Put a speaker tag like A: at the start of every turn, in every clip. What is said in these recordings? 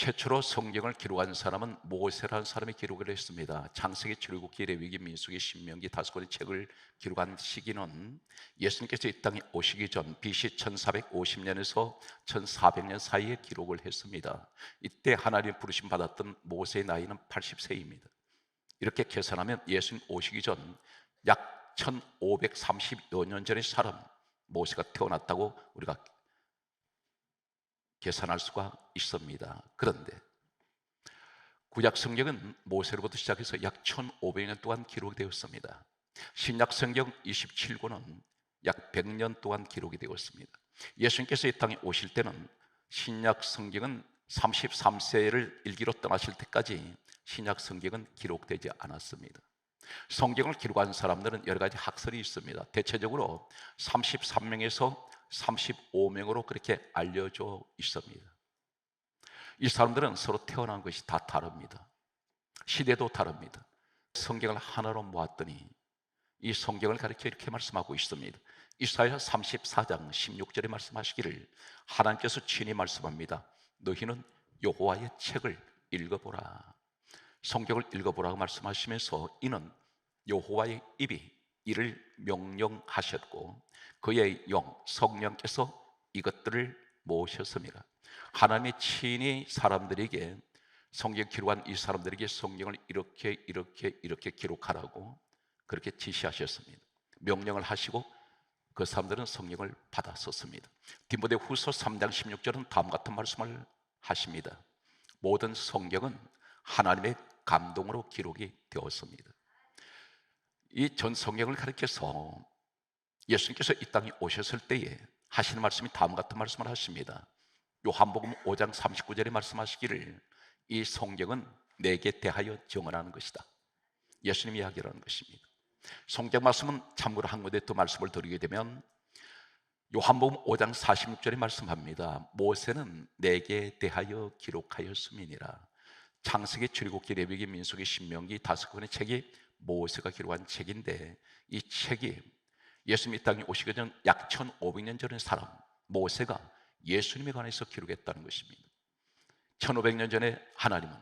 A: 최초로 성경을 기록한 사람은 모세라는 사람이 기록을 했습니다. 창세기, 출애굽기, 레위기, 민수기, 신명기 다섯 권의 책을 기록한 시기는 예수님께서 이 땅에 오시기 전 BC 1450년에서 1400년 사이에 기록을 했습니다. 이때 하나님 부르심 받았던 모세의 나이는 80세입니다. 이렇게 계산하면 예수님 오시기 전 약 1530여 년 전의 사람 모세가 태어났다고 우리가 계산할 수가 있습니다. 그런데 구약 성경은 모세로부터 시작해서 약 1500년 동안 기록되었습니다. 신약 성경 27권은 약 100년 동안 기록이 되었습니다. 예수님께서 이 땅에 오실 때는 신약 성경은 33세를 일기로 떠나실 때까지 신약 성경은 기록되지 않았습니다. 성경을 기록한 사람들은 여러 가지 학설이 있습니다. 대체적으로 33명에서 35명으로 그렇게 알려져 있습니다. 이 사람들은 서로 태어난 것이 다 다릅니다. 시대도 다릅니다. 성경을 하나로 모았더니 이 성경을 가르쳐 이렇게 말씀하고 있습니다. 이사야 34장 16절에 말씀하시기를 하나님께서 친히 말씀합니다. 너희는 여호와의 책을 읽어보라. 성경을 읽어보라고 말씀하시면서 이는 여호와의 입이 이를 명령하셨고 그의 영 성령께서 이것들을 모으셨습니다. 하나님이 친히 사람들에게 성경 기록한 이 사람들에게 성경을 이렇게 기록하라고 그렇게 지시하셨습니다. 명령을 하시고 그 사람들은 성경을 받았었습니다. 디모데 후서 3장 16절은 다음 같은 말씀을 하십니다. 모든 성경은 하나님의 감동으로 기록이 되었습니다. 이 전 성경을 가리켜서 예수님께서 이 땅에 오셨을 때에 하시는 말씀이 다음 같은 말씀을 하십니다. 요한복음 5장 39절에 말씀하시기를 이 성경은 내게 대하여 증언하는 것이다. 예수님이 이야기하는 것입니다. 성경 말씀은 참고로 한 군데 또 말씀을 드리게 되면 요한복음 5장 46절에 말씀합니다. 모세는 내게 대하여 기록하였음이니라. 창세기, 출애굽기, 레위기, 민수기, 신명기 다섯 권의 책이 모세가 기록한 책인데 이 책이 예수님이 이 땅에 오시기 전 약 1500년 전의 사람 모세가 예수님에 관해서 기록했다는 것입니다. 1500년 전에 하나님은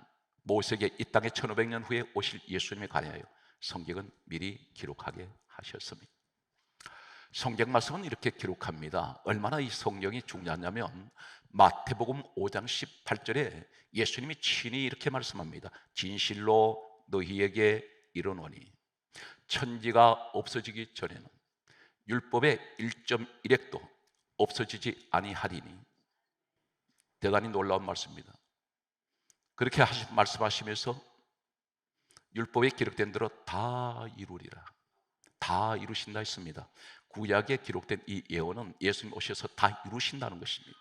A: 모세에게 이 땅에 1500년 후에 오실 예수님에 관하여 성경은 미리 기록하게 하셨습니다. 성경 말씀은 이렇게 기록합니다. 얼마나 이 성경이 중요하냐면 마태복음 5장 18절에 예수님이 친히 이렇게 말씀합니다. 진실로 너희에게 이르노니 천지가 없어지기 전에는 율법의 1.1획도 없어지지 아니하리니. 대단히 놀라운 말씀입니다. 그렇게 말씀하시면서 율법에 기록된 대로 다 이루리라. 다 이루신다 했습니다. 구약에 기록된 이 예언은 예수님 오셔서 다 이루신다는 것입니다.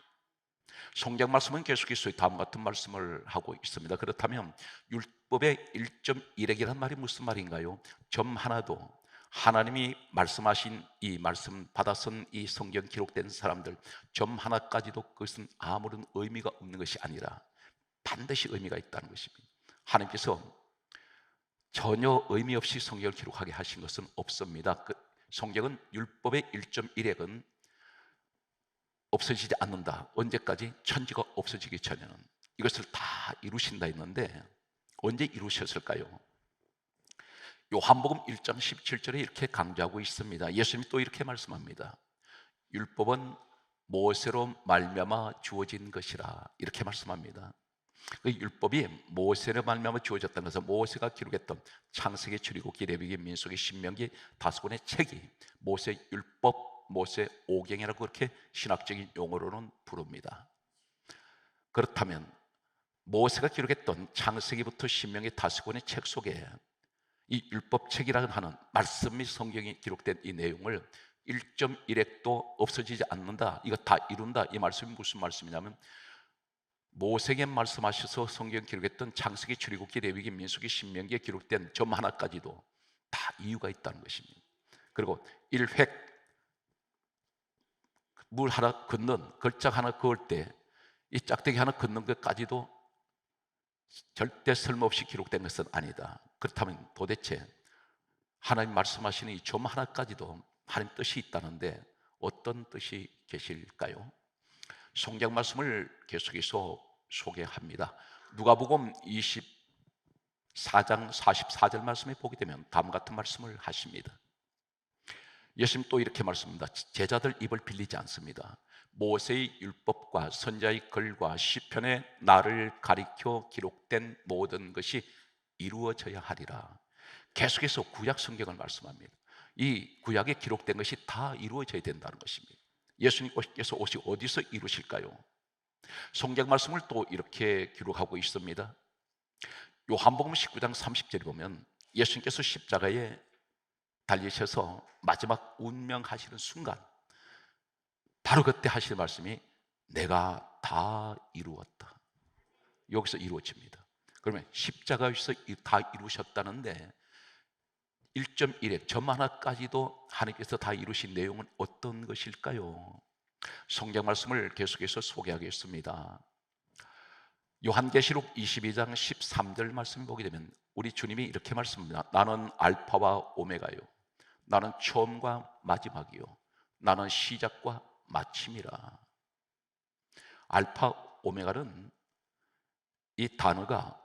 A: 성경 말씀은 계속해서 다음 같은 말씀을 하고 있습니다. 그렇다면 율법의 1.1획이란 말이 무슨 말인가요? 점 하나도 하나님이 말씀하신 이 말씀 받아선 이 성경 기록된 사람들 점 하나까지도 그것은 아무런 의미가 없는 것이 아니라 반드시 의미가 있다는 것입니다. 하나님께서 전혀 의미 없이 성경을 기록하게 하신 것은 없습니다. 성경은 율법의 1.1획은 없어지지 않는다. 언제까지? 천지가 없어지기 전에는 이것을 다 이루신다 했는데 언제 이루셨을까요? 요한복음 1장 17절에 이렇게 강조하고 있습니다. 예수님이 또 이렇게 말씀합니다. 율법은 모세로 말미암아 주어진 것이라 이렇게 말씀합니다. 그 율법이 모세로 말미암아 주어졌다는 것은 모세가 기록했던 창세기, 출애굽기, 레위기, 민수기, 신명기 다섯 권의 책이 모세 율법, 모세 오경이라고 그렇게 신학적인 용어로는 부릅니다. 그렇다면 모세가 기록했던 창세기부터 신명기 다섯 권의 책 속에 이 율법책이라는 하는 말씀 및 성경이 기록된 이 내용을 1.1획도 없어지지 않는다, 이거 다 이룬다, 이 말씀이 무슨 말씀이냐면 모세에게 말씀하셔서 성경 기록했던 창세기, 출애굽기, 레위기, 민수기, 신명기에 기록된 점 하나까지도 다 이유가 있다는 것입니다. 그리고 1획 물 하나 긋는 걸작 하나 그을 때 이 짝대기 하나 긋는 것까지도 절대 쓸모없이 기록된 것은 아니다. 그렇다면 도대체 하나님 말씀하시는 이 점 하나까지도 하나님 뜻이 있다는데 어떤 뜻이 계실까요? 성경 말씀을 계속해서 소개합니다. 누가복음 24장 44절 말씀에 보게 되면 다음 같은 말씀을 하십니다. 예수님 또 이렇게 말씀합니다. 제자들 입을 빌리지 않습니다. 모세의 율법과 선지자의 글과 시편의 나를 가리켜 기록된 모든 것이 이루어져야 하리라. 계속해서 구약 성경을 말씀합니다. 이 구약에 기록된 것이 다 이루어져야 된다는 것입니다. 예수님께서 혹시 어디서 이루실까요? 성경 말씀을 또 이렇게 기록하고 있습니다. 요한복음 19장 30절에 보면 예수님께서 십자가에 달리셔서 마지막 운명하시는 순간, 바로 그때 하시는 말씀이 내가 다 이루었다. 여기서 이루어집니다. 그러면 십자가에서 다 이루셨다는데 1.1획 점 하나까지도 하나님께서 다 이루신 내용은 어떤 것일까요? 성경 말씀을 계속해서 소개하겠습니다. 요한계시록 22장 13절 말씀 보게 되면 우리 주님이 이렇게 말씀합니다. 나는 알파와 오메가요, 나는 처음과 마지막이요, 나는 시작과 마침이라. 알파 오메가는 이 단어가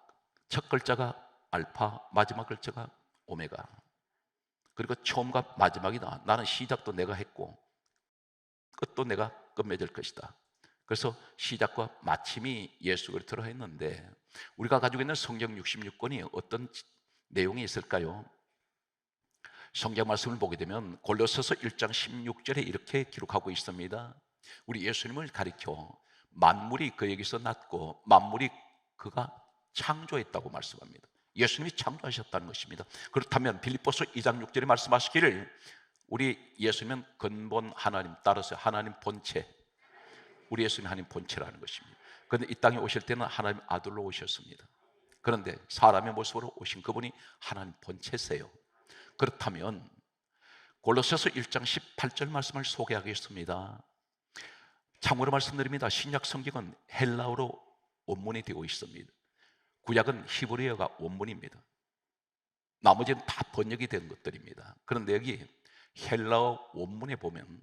A: 첫 글자가 알파, 마지막 글자가 오메가, 그리고 처음과 마지막이다. 나는 시작도 내가 했고 끝도 내가 끝맺을 것이다. 그래서 시작과 마침이 예수 그리스도로 했는데, 우리가 가지고 있는 성경 66권이 어떤 내용이 있을까요? 성경 말씀을 보게 되면 골로새서 1장 16절에 이렇게 기록하고 있습니다. 우리 예수님을 가리켜 만물이 그에게서 났고 만물이 그가 창조했다고 말씀합니다. 예수님이 창조하셨다는 것입니다. 그렇다면 빌립보서 2장 6절에 말씀하시기를 우리 예수님은 근본 하나님, 따라서 하나님 본체, 우리 예수님 하나님 본체라는 것입니다. 그런데 이 땅에 오실 때는 하나님 아들로 오셨습니다. 그런데 사람의 모습으로 오신 그분이 하나님 본체세요. 그렇다면 골로새서 1장 18절 말씀을 소개하겠습니다. 참고로 말씀드립니다. 신약 성경은 헬라어로 원문이 되어 있습니다. 구약은 히브리어가 원문입니다. 나머지는 다 번역이 된 것들입니다. 그런데 여기 헬라어 원문에 보면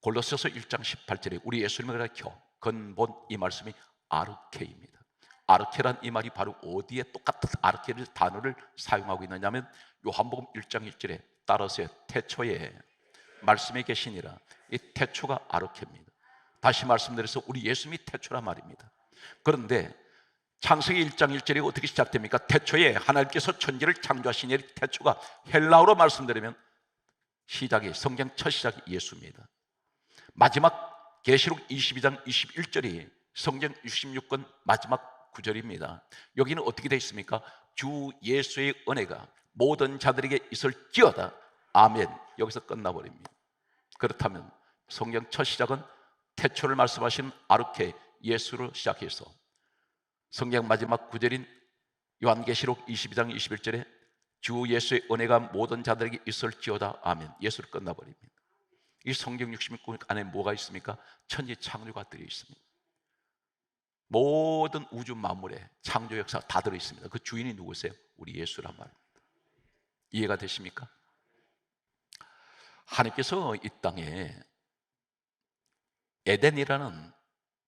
A: 골로새서 1장 18절에 우리 예수님을 가리켜 근본, 이 말씀이 아르케입니다. 아르케란 이 말이 바로 어디에 똑같은 아르케를 단어를 사용하고 있느냐면 요한복음 1장 1절에 따라서 태초에 말씀이 계시니라. 이 태초가 아르케입니다. 다시 말씀드려서 우리 예수님이 태초란 말입니다. 그런데 창세기 1장 1절이 어떻게 시작됩니까? 태초에 하나님께서 천지를 창조하시니, 태초가 헬라어로 말씀드리면 시작이, 성경 첫 시작이 예수입니다. 마지막 계시록 22장 21절이 성경 66권 마지막 구절입니다. 여기는 어떻게 되어 있습니까? 주 예수의 은혜가 모든 자들에게 있을지어다. 아멘. 여기서 끝나버립니다. 그렇다면 성경 첫 시작은 태초를 말씀하신 아르케 예수로 시작해서 성경 마지막 구절인 요한계시록 22장 21절에 주 예수의 은혜가 모든 자들에게 있을지어다. 아멘. 예수를 끝나버립니다. 이 성경 66권 안에 뭐가 있습니까? 천지 창조가 들어 있습니다. 모든 우주 만물의 창조 역사 다 들어 있습니다. 그 주인이 누구세요? 우리 예수란 말입니다. 이해가 되십니까? 하나님께서 이 땅에 에덴이라는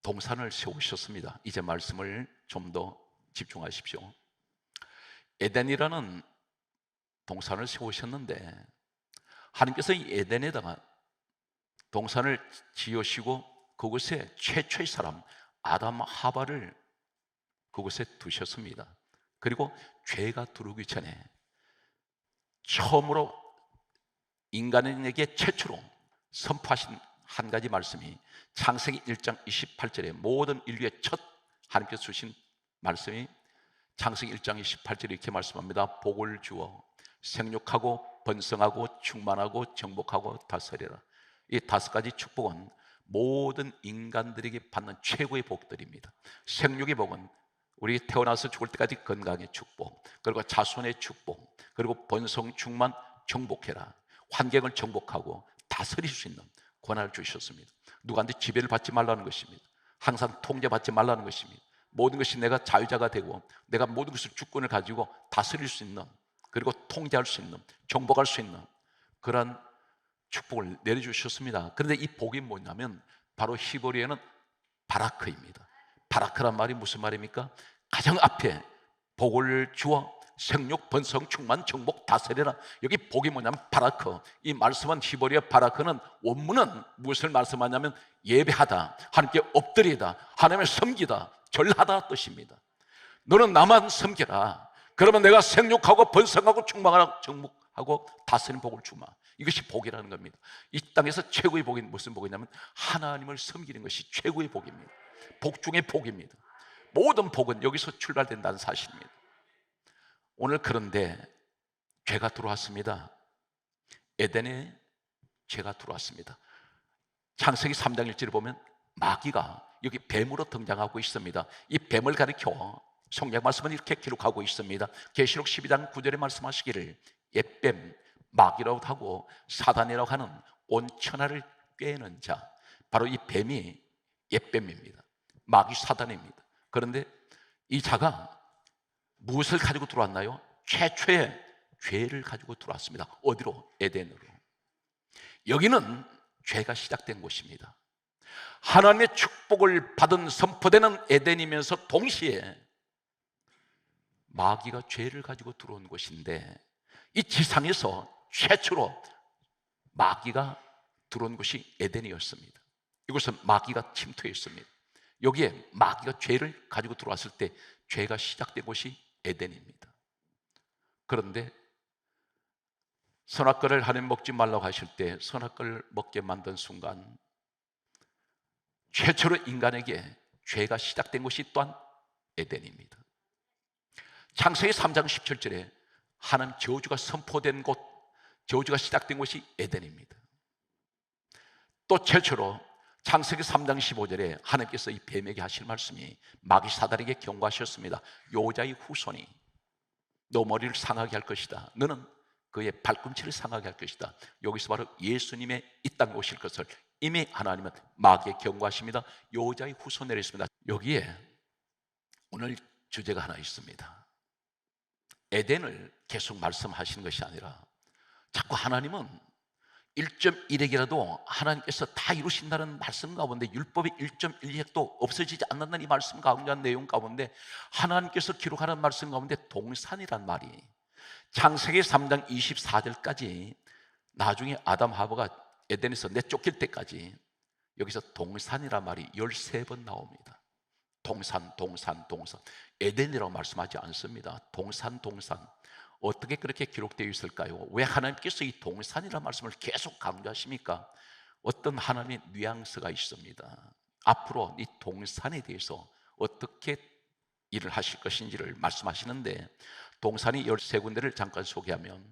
A: 동산을 세우셨습니다. 이제 말씀을 좀 더 집중하십시오. 에덴이라는 동산을 세우셨는데 하나님께서 이 에덴에다가 동산을 지으시고 그곳에 최초의 사람 아담 하바를 그곳에 두셨습니다. 그리고 죄가 들어오기 전에 처음으로 인간에게 최초로 선포하신 한 가지 말씀이 창세기 1장 28절에 모든 인류의 첫 하나님께서 주신 말씀이 창세기 1장 28절에 이렇게 말씀합니다. 복을 주어 생육하고 번성하고 충만하고 정복하고 다스리라. 이 5가지 축복은 모든 인간들에게 받는 최고의 복들입니다. 생육의 복은 우리 태어나서 죽을 때까지 건강의 축복, 그리고 자손의 축복, 그리고 번성 충만 정복해라. 환경을 정복하고 다스릴 수 있는 권한을 주셨습니다. 누구한테 지배를 받지 말라는 것입니다. 항상 통제받지 말라는 것입니다. 모든 것이 내가 자유자가 되고 내가 모든 것을 주권을 가지고 다스릴 수 있는, 그리고 통제할 수 있는, 정복할 수 있는 그런 축복을 내려주셨습니다. 그런데 이 복이 뭐냐면 바로 히브리어는 바라크입니다. 바라크란 말이 무슨 말입니까? 가장 앞에 복을 주어 생육, 번성, 충만, 정복, 다스려라. 여기 복이 뭐냐면 바라크. 이 말씀은 히브리어 바라크는 원문은 무엇을 말씀하냐면 예배하다, 하나님께 엎드리다, 하나님을 섬기다, 절하다 뜻입니다. 너는 나만 섬겨라. 그러면 내가 생육하고 번성하고 충만하고 정복하고 다스리는 복을 주마. 이것이 복이라는 겁니다. 이 땅에서 최고의 복이 무슨 복이냐면 하나님을 섬기는 것이 최고의 복입니다. 복 중의 복입니다. 모든 복은 여기서 출발된다는 사실입니다. 오늘 그런데 죄가 들어왔습니다. 에덴에 죄가 들어왔습니다. 창세기 3장 1절에 보면 마귀가 여기 뱀으로 등장하고 있습니다. 이 뱀을 가리켜 성경 말씀은 이렇게 기록하고 있습니다. 계시록 12장 9절에 말씀하시기를 옛뱀, 마귀라고 하고 사단이라고 하는 온 천하를 꿰는 자, 바로 이 뱀이 옛뱀입니다. 마귀 사단입니다. 그런데 이 자가 무엇을 가지고 들어왔나요? 최초의 죄를 가지고 들어왔습니다. 어디로? 에덴으로. 여기는 죄가 시작된 곳입니다. 하나님의 축복을 받은 선포되는 에덴이면서 동시에 마귀가 죄를 가지고 들어온 곳인데, 이 지상에서 최초로 마귀가 들어온 곳이 에덴이었습니다. 이곳은 마귀가 침투했습니다. 여기에 마귀가 죄를 가지고 들어왔을 때 죄가 시작된 곳이 에덴입니다. 그런데 선악과를 하나님 먹지 말라고 하실 때 선악과를 먹게 만든 순간 최초로 인간에게 죄가 시작된 곳이 또한 에덴입니다. 창세기 3장 17절에 하나님 저주가 선포된 곳, 저주가 시작된 곳이 에덴입니다. 또 최초로 창세기 3장 15절에 하나님께서 이 뱀에게 하실 말씀이 마귀 사단에게 경고하셨습니다. 여자의 후손이 너 머리를 상하게 할 것이다. 너는 그의 발꿈치를 상하게 할 것이다. 여기서 바로 예수님의 이 땅에 오실 것을 이미 하나님은 마귀에 경고하십니다. 여자의 후손을 했습니다. 여기에 오늘 주제가 하나 있습니다. 에덴을 계속 말씀하시는 것이 아니라 자꾸 하나님은 1.1핵이라도 하나님께서 다 이루신다는 말씀 가운데, 율법의 1.1핵도 없어지지 않는다는 이 말씀 가운데, 내용 가운데 하나님께서 기록하는 말씀 가운데 동산이란 말이 창세기 3장 24절까지 나중에 아담 하와가 에덴에서 내쫓길 때까지 여기서 동산이란 말이 13번 나옵니다. 동산, 동산, 동산. 에덴이라고 말씀하지 않습니다. 동산, 동산. 어떻게 그렇게 기록되어 있을까요? 왜 하나님께서 이 동산이라는 말씀을 계속 강조하십니까? 어떤 하나님의 뉘앙스가 있습니다. 앞으로 이 동산에 대해서 어떻게 일을 하실 것인지를 말씀하시는데, 동산이 13군데를 잠깐 소개하면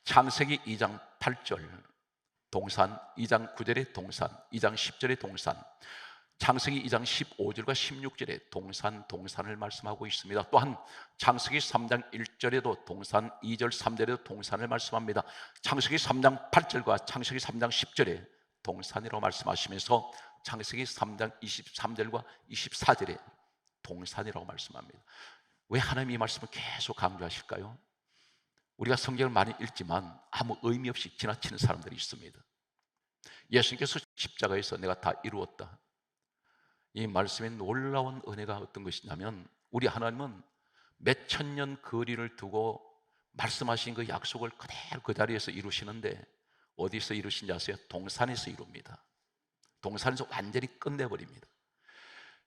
A: 창세기 2장 8절 동산, 2장 9절에 동산, 2장 10절에 동산, 창세기 2장 15절과 16절에 동산, 동산을 말씀하고 있습니다. 또한 창세기 3장 1절에도 동산, 2절, 3절에도 동산을 말씀합니다. 창세기 3장 8절과 창세기 3장 10절에 동산이라고 말씀하시면서 창세기 3장 23절과 24절에 동산이라고 말씀합니다. 왜 하나님이 이 말씀을 계속 강조하실까요? 우리가 성경을 많이 읽지만 아무 의미 없이 지나치는 사람들이 있습니다. 예수님께서 십자가에서 내가 다 이루었다, 이 말씀의 놀라운 은혜가 어떤 것이냐면, 우리 하나님은 몇 천년 거리를 두고 말씀하신 그 약속을 그대로 그 자리에서 이루시는데, 어디서 이루신지 아세요? 동산에서 이룹니다. 동산에서 완전히 끝내버립니다.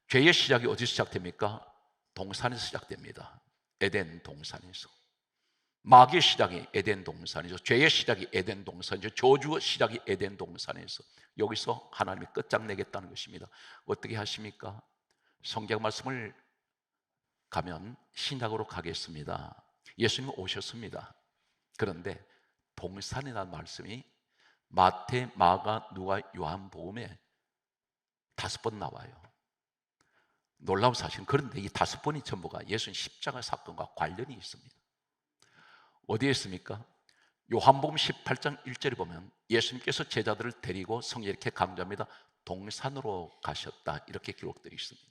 A: 죄의 시작이 어디서 시작됩니까? 동산에서 시작됩니다. 에덴 동산에서. 마귀의 시작이 에덴 동산에서, 죄의 시작이 에덴 동산에서, 저주의 시작이 에덴 동산에서, 여기서 하나님이 끝장내겠다는 것입니다. 어떻게 하십니까? 성경 말씀을 가면 신약으로 가겠습니다. 예수님 오셨습니다. 그런데 동산이라는 말씀이 마태, 마가, 누가, 요한복음에 5번 나와요. 놀라운 사실은, 그런데 이 5번이 전부가 예수님 십자가 사건과 관련이 있습니다. 어디에 있습니까? 요한복음 18장 1절에 보면 예수님께서 제자들을 데리고 성경에 이렇게 강조합니다. 동산으로 가셨다, 이렇게 기록되어 있습니다.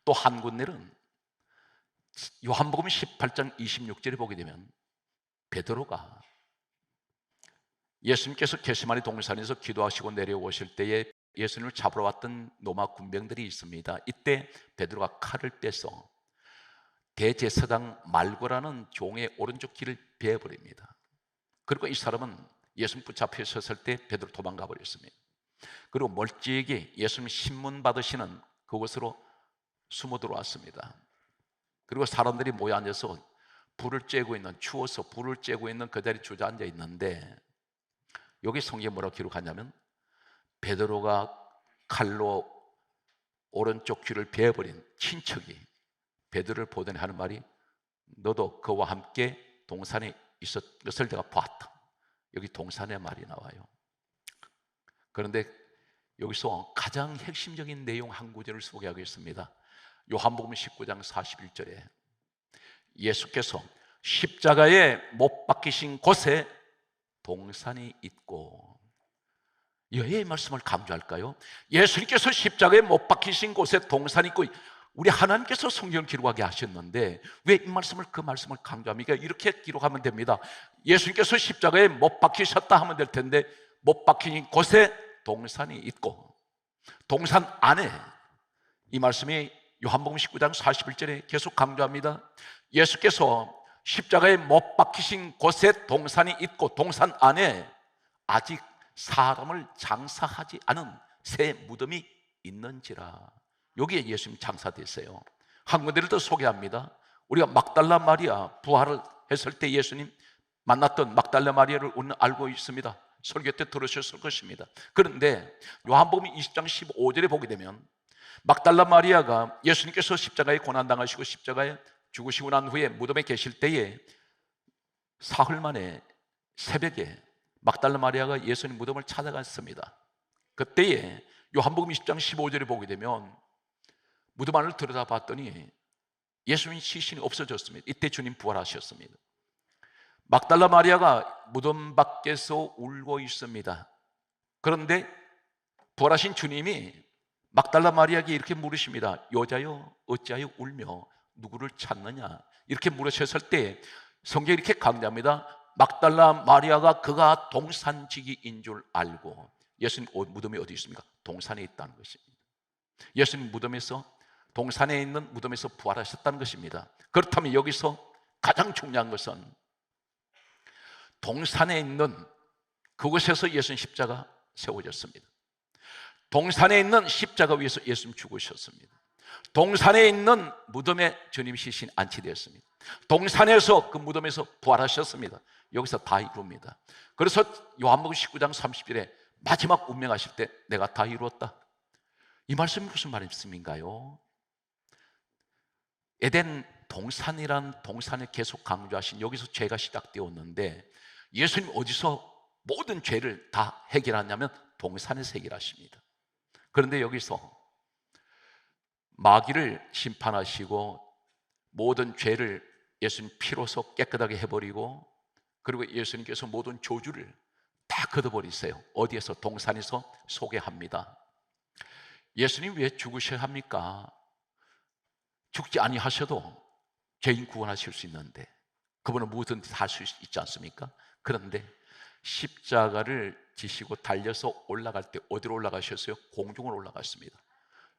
A: 또 한 군데는 요한복음 18장 26절에 보게 되면 베드로가 예수님께서 겟세마네 동산에서 기도하시고 내려오실 때에 예수님을 잡으러 왔던 로마 군병들이 있습니다. 이때 베드로가 칼을 빼서 대제사장 말고라는 종의 오른쪽 귀를 베어버립니다. 그리고 이 사람은 예수님 붙잡혀 섰을 때 베드로 도망가 버렸습니다. 그리고 멀찍이 예수님 신문 받으시는 그곳으로 숨어 들어왔습니다. 그리고 사람들이 모여 앉아서 불을 쬐고 있는, 추워서 불을 쬐고 있는 그 자리에 주저앉아 있는데, 여기 성경에 뭐라고 기록하냐면 베드로가 칼로 오른쪽 귀를 베어버린 친척이 베드로를 보더니 하는 말이, 너도 그와 함께 동산에 있었을 내가 보았다. 여기 동산의 말이 나와요. 그런데 여기서 가장 핵심적인 내용 한 구절을 소개하겠습니다. 요한복음 19장 41절에 예수께서 십자가에 못 박히신 곳에 동산이 있고, 이 말씀을 강조할까요? 예수님께서 십자가에 못 박히신 곳에 동산이 있고, 우리 하나님께서 성경을 기록하게 하셨는데 왜 이 말씀을, 그 말씀을 강조합니까? 이렇게 기록하면 됩니다. 예수님께서 십자가에 못 박히셨다 하면 될 텐데, 못 박힌 곳에 동산이 있고, 동산 안에, 이 말씀이 요한복음 19장 41절에 계속 강조합니다. 예수께서 십자가에 못 박히신 곳에 동산이 있고, 동산 안에 아직 사람을 장사하지 않은 새 무덤이 있는지라. 여기에 예수님 장사됐어요. 한 군데를 더 소개합니다. 우리가 막달라 마리아 부활을 했을 때 예수님 만났던 막달라 마리아를 우리는 알고 있습니다. 설교 때 들으셨을 것입니다. 그런데 요한복음 20장 15절에 보게 되면 막달라 마리아가 예수님께서 십자가에 고난당하시고 십자가에 죽으시고 난 후에 무덤에 계실 때에 사흘 만에 새벽에 막달라 마리아가 예수님 무덤을 찾아갔습니다. 그때에 요한복음 20장 15절에 보게 되면 무덤 안을 들여다봤더니 예수님 시신이 없어졌습니다. 이때 주님 부활하셨습니다. 막달라 마리아가 무덤 밖에서 울고 있습니다. 그런데 부활하신 주님이 막달라 마리아에게 이렇게 물으십니다. 여자여 어찌하여 울며 누구를 찾느냐, 이렇게 물으셨을 때 성경이 이렇게 강조합니다. 막달라 마리아가 그가 동산지기인 줄 알고, 예수님 무덤이 어디 있습니까? 동산에 있다는 것입니다. 예수님 무덤에서, 동산에 있는 무덤에서 부활하셨다는 것입니다. 그렇다면 여기서 가장 중요한 것은 동산에 있는 그곳에서 예수님 십자가 세워졌습니다. 동산에 있는 십자가 위에서 예수님 죽으셨습니다. 동산에 있는 무덤에 주님 시신 안치되었습니다. 동산에서, 그 무덤에서 부활하셨습니다. 여기서 다 이룹니다. 그래서 요한복음 19장 30절에 마지막 운명하실 때 내가 다 이루었다, 이 말씀이 무슨 말씀인가요? 에덴 동산이란 동산을 계속 강조하신, 여기서 죄가 시작되었는데 예수님 어디서 모든 죄를 다 해결하냐면 동산에서 해결하십니다. 그런데 여기서 마귀를 심판하시고 모든 죄를 예수님 피로서 깨끗하게 해버리고, 그리고 예수님께서 모든 저주를 다 걷어버리세요. 어디에서? 동산에서 소개합니다. 예수님 왜 죽으셔야 합니까? 죽지 아니하셔도 죄인 구원하실 수 있는데, 그분은 무엇든지 할 수 있지 않습니까? 그런데 십자가를 지시고 달려서 올라갈 때 어디로 올라가셨어요? 공중으로 올라갔습니다.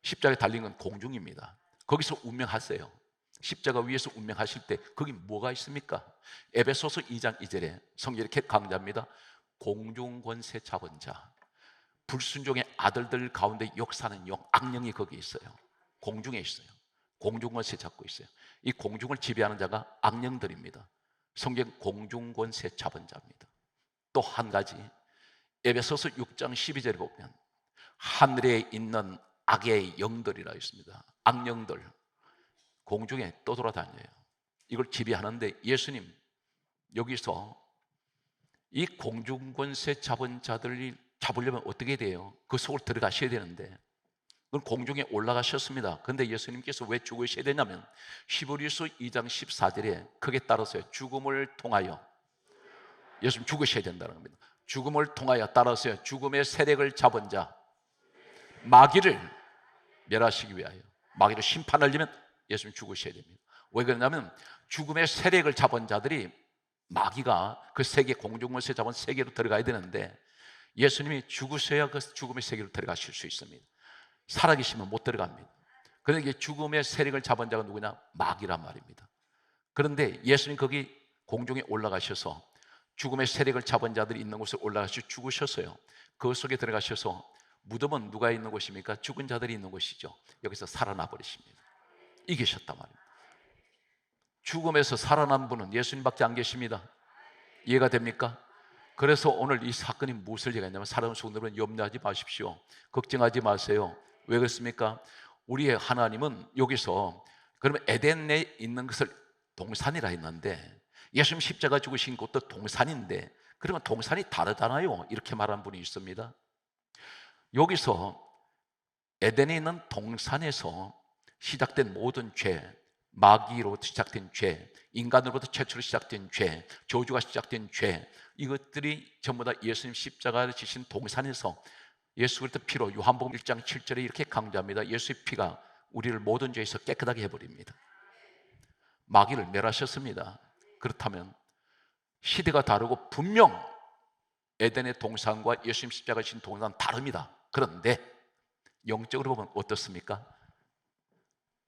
A: 십자가에 달린 건 공중입니다. 거기서 운명하세요. 십자가 위에서 운명하실 때 거기 뭐가 있습니까? 에베소서 2장 2절에 성경이 이렇게 강조합니다. 공중 권세 잡은 자, 불순종의 아들들 가운데 역사하는 영, 악령이 거기 있어요. 공중에 있어요. 공중 권세 잡고 있어요. 이 공중을 지배하는 자가 악령들입니다. 성경 공중 권세 잡은 자입니다. 또 한 가지, 에베소서 6장 12절에 보면 하늘에 있는 악의 영들이라 있습니다. 악령들 공중에 떠돌아다녀요. 이걸 지배하는데 예수님 여기서 이 공중 권세 잡은 자들이 잡으려면 어떻게 돼요? 그 속으로 들어가셔야 되는데 그건 공중에 올라가셨습니다. 그런데 예수님께서 왜 죽으셔야 되냐면 히브리서 2장 14절에 크게 따라서요, 죽음을 통하여, 예수님 죽으셔야 된다는 겁니다. 죽음을 통하여, 따라서요, 죽음의 세력을 잡은 자 마귀를 멸하시기 위하여, 마귀를 심판하려면 예수님 죽으셔야 됩니다. 왜 그러냐면 죽음의 세력을 잡은 자들이, 마귀가 그 세계, 공중권세 잡은 세계로 들어가야 되는데 예수님이 죽으셔야 그 죽음의 세계로 들어가실 수 있습니다. 살아계시면 못 들어갑니다. 그런데 죽음의 세력을 잡은 자가 누구냐? 마귀란 말입니다. 그런데 예수님 거기 공중에 올라가셔서 죽음의 세력을 잡은 자들이 있는 곳에 올라가셔 죽으셨어요. 그 속에 들어가셔서 무덤은 누가 있는 곳입니까? 죽은 자들이 있는 곳이죠. 여기서 살아나 버리십니다. 이기셨단 말입니다. 죽음에서 살아난 분은 예수님밖에 안 계십니다. 이해가 됩니까? 그래서 오늘 이 사건이 무엇을 얘기하냐면, 사랑하는 성도 여러분, 염려하지 마십시오. 걱정하지 마세요. 왜 그렇습니까? 우리의 하나님은 여기서, 그러면 에덴에 있는 것을 동산이라 했는데, 예수님 십자가 죽으신 곳도 동산인데, 그러면 동산이 다르잖아요. 이렇게 말한 분이 있습니다. 여기서 에덴에 있는 동산에서 시작된 모든 죄, 마귀로부터 시작된 죄, 인간으로부터 최초로 시작된 죄, 저주가 시작된 죄, 이것들이 전부 다 예수님 십자가를 지신 동산에서 예수 그리스도 피로, 요한복음 1장 7절에 이렇게 강조합니다. 예수의 피가 우리를 모든 죄에서 깨끗하게 해버립니다. 마귀를 멸하셨습니다. 그렇다면 시대가 다르고 분명 에덴의 동산과 예수님 십자가 지신 동산 다릅니다. 그런데 영적으로 보면 어떻습니까?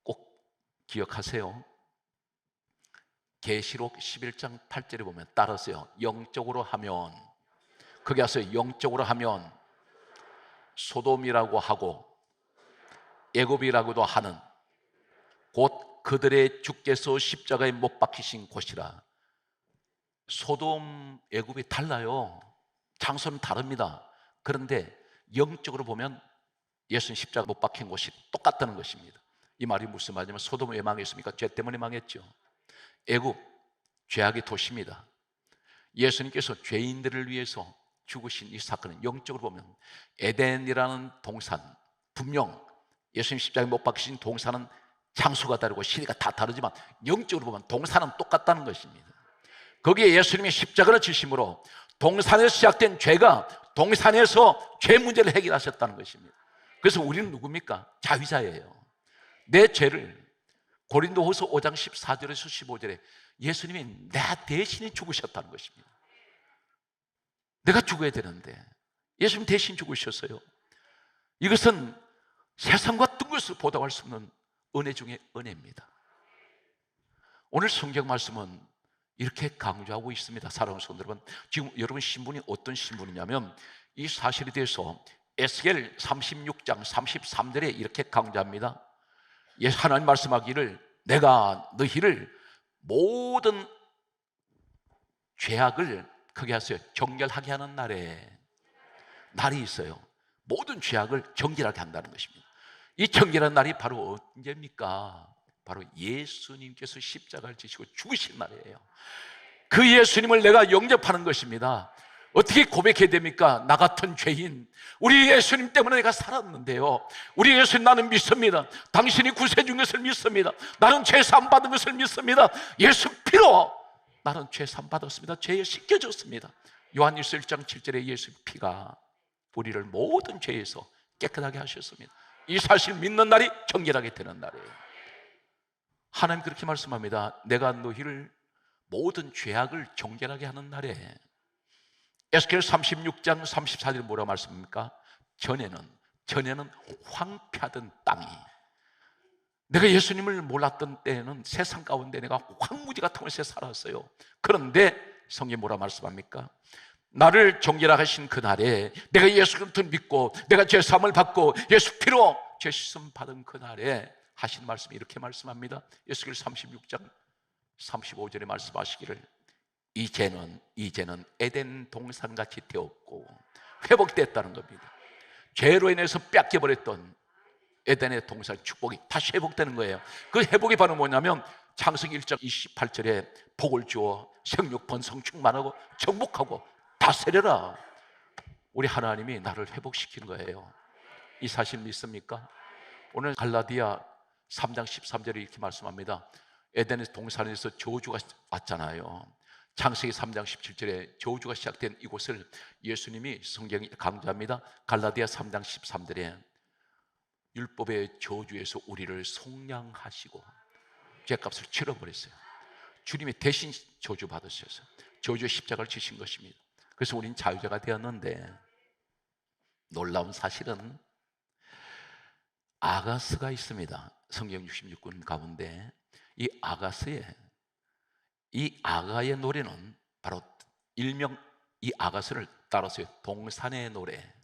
A: 꼭 기억하세요. 계시록 11장 8절에 보면 따라서요, 영적으로 하면, 거기 가서 영적으로 하면 소돔이라고 하고 애굽이라고도 하는 곧 그들의 주께서 십자가에 못 박히신 곳이라. 소돔, 애굽이 달라요. 장소는 다릅니다. 그런데 영적으로 보면 예수님 십자가 못 박힌 곳이 똑같다는 것입니다. 이 말이 무슨 말이냐면, 소돔은 왜 망했습니까? 죄 때문에 망했죠. 애굽, 죄악의 도시입니다. 예수님께서 죄인들을 위해서 죽으신 이 사건은 영적으로 보면 에덴이라는 동산, 분명 예수님 십자가에 못 박히신 동산은 장소가 다르고 시대가 다 다르지만 영적으로 보면 동산은 똑같다는 것입니다. 거기에 예수님이 십자가를 지심으로 동산에서 시작된 죄가 동산에서 죄 문제를 해결하셨다는 것입니다. 그래서 우리는 누굽니까? 자위자예요. 내 죄를 고린도후서 5장 14절에서 15절에 예수님이 내 대신에 죽으셨다는 것입니다. 내가 죽어야 되는데 예수님 대신 죽으셨어요. 이것은 세상과 뜬것을 보답할 수 없는 은혜 중에 은혜입니다. 오늘 성경 말씀은 이렇게 강조하고 있습니다. 사랑하는 성도 여러분, 지금 여러분 신분이 어떤 신분이냐면, 이 사실에 대해서 에스겔 36장 33절에 이렇게 강조합니다. 하나님 말씀하기를, 내가 너희를 모든 죄악을 크게 하세요, 정결하게 하는 날이 있어요. 모든 죄악을 정결하게 한다는 것입니다. 이 정결한 날이 바로 언제입니까? 바로 예수님께서 십자가를 지시고 죽으신 날이에요. 그 예수님을 내가 영접하는 것입니다. 어떻게 고백해야 됩니까? 나 같은 죄인, 우리 예수님 때문에 내가 살았는데요, 우리 예수님 나는 믿습니다. 당신이 구세 준 것을 믿습니다. 나는 죄 사함 받은 것을 믿습니다. 예수 피로 나는 죄 사함 받았습니다. 죄에 씻겨졌습니다. 요한일서 1장 7절에 예수 피가 우리를 모든 죄에서 깨끗하게 하셨습니다. 이 사실 믿는 날이 정결하게 되는 날이에요. 하나님 그렇게 말씀합니다. 내가 너희를 모든 죄악을 정결하게 하는 날에, 에스겔 36장 34절에 뭐라고 말씀합니까? 전에는 황폐하던 땅이, 내가 예수님을 몰랐던 때에는 세상 가운데 내가 황무지 같은 곳에 살았어요. 그런데 성경이 뭐라 말씀합니까? 나를 정결하게 하신 그날에, 내가 예수 그리스도를 믿고 내가 죄 사함을 받고 예수 피로 죄 씻음 받은 그날에 하신 말씀이 이렇게 말씀합니다. 에스겔 36장 35절에 말씀하시기를, 이제는 에덴 동산같이 되었고, 회복됐다는 겁니다. 죄로 인해서 뺏겨버렸던 에덴의 동산 축복이 다시 회복되는 거예요. 그 회복이 바로 뭐냐면, 창세기 1장 28절에 복을 주어 생육 번성 충만하고 정복하고 다스려라. 우리 하나님이 나를 회복시키는 거예요. 이 사실 믿습니까? 오늘 갈라디아 3장 13절에 이렇게 말씀합니다. 에덴의 동산에서 저주가 왔잖아요. 창세기 3장 17절에 저주가 시작된 이곳을 예수님이 성경이 강조합니다. 갈라디아 3장 13절에 율법의 저주에서 우리를 속량하시고 죄값을 치러버렸어요. 주님이 대신 저주 받으셔서 저주의 십자가를 지신 것입니다. 그래서 우리는 자유자가 되었는데, 놀라운 사실은 아가스가 있습니다. 성경 66권 가운데 이 아가스의 이 아가의 노래는 바로 일명 이 아가스를 따라서 동산의 노래,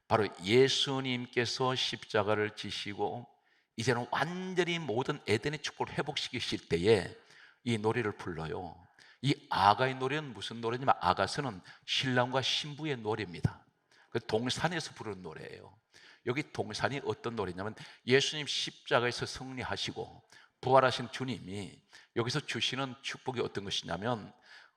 A: 바로 예수님께서 십자가를 지시고 이제는 완전히 모든 에덴의 축복을 회복시키실 때에 이 노래를 불러요. 이 아가의 노래는 무슨 노래냐면 아가스는 신랑과 신부의 노래입니다. 그 동산에서 부르는 노래예요. 여기 동산이 어떤 노래냐면 예수님 십자가에서 승리하시고 부활하신 주님이 여기서 주시는 축복이 어떤 것이냐면,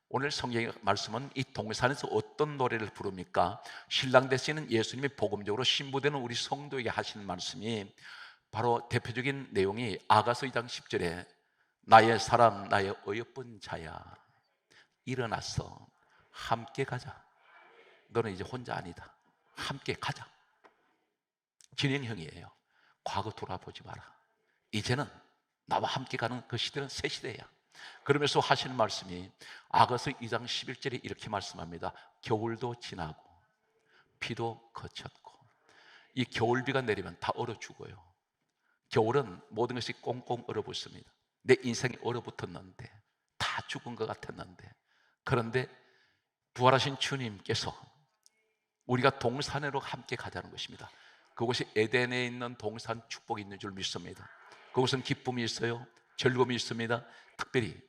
A: 오늘 성경의 말씀은 이 동산에서 어떤 노래를 부릅니까? 신랑 되시는 예수님이 복음적으로 신부되는 우리 성도에게 하시는 말씀이 바로 대표적인 내용이 아가서 2장 10절에 나의 사람 나의 어여쁜 자야 일어나서 함께 가자. 너는 이제 혼자 아니다. 함께 가자. 진행형이에요. 과거 돌아보지 마라. 이제는 나와 함께 가는 그 시대는 새 시대야. 그러면서 하시는 말씀이 아가서 2장 11절에 이렇게 말씀합니다. 겨울도 지나고 비도 그쳤고, 이 겨울비가 내리면 다 얼어 죽어요. 겨울은 모든 것이 꽁꽁 얼어붙습니다. 내 인생이 얼어붙었는데, 다 죽은 것 같았는데, 그런데 부활하신 주님께서 우리가 동산으로 함께 가자는 것입니다. 그곳이 에덴에 있는 동산 축복이 있는 줄 믿습니다. 그곳은 기쁨이 있어요. 즐거움이 있습니다. 특별히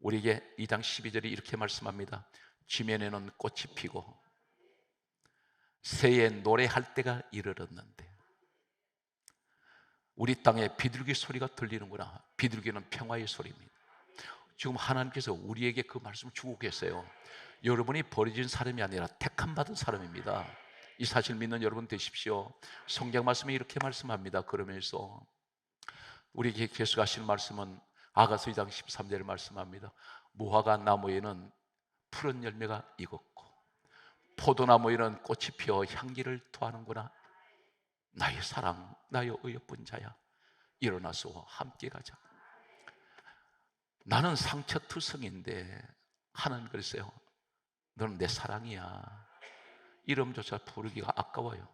A: 우리에게 2장 12절이 이렇게 말씀합니다. 지면에는 꽃이 피고 새에 노래할 때가 이르렀는데, 우리 땅에 비둘기 소리가 들리는구나. 비둘기는 평화의 소리입니다. 지금 하나님께서 우리에게 그 말씀을 주고 계세요. 여러분이 버려진 사람이 아니라 택함 받은 사람입니다. 이 사실 믿는 여러분 되십시오. 성경 말씀에 이렇게 말씀합니다. 그러면서 우리에게 계속 하시는 말씀은 아가서 2장 13절에 말씀합니다. 무화과 나무에는 푸른 열매가 익었고 포도나무에는 꽃이 피어 향기를 토하는구나. 나의 사랑, 나의 어여쁜 자야, 일어나서 함께 가자. 나는 상처투성인데 하나님 그랬어요. 너는 내 사랑이야. 이름조차 부르기가 아까워요.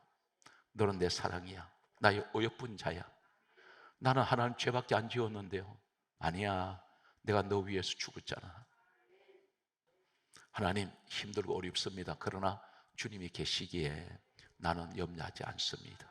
A: 너는 내 사랑이야. 나의 어여쁜 자야. 나는 하나님 죄밖에 안 지었는데요. 아니야, 내가 너 위해서 죽었잖아. 하나님 힘들고 어렵습니다. 그러나 주님이 계시기에 나는 염려하지 않습니다.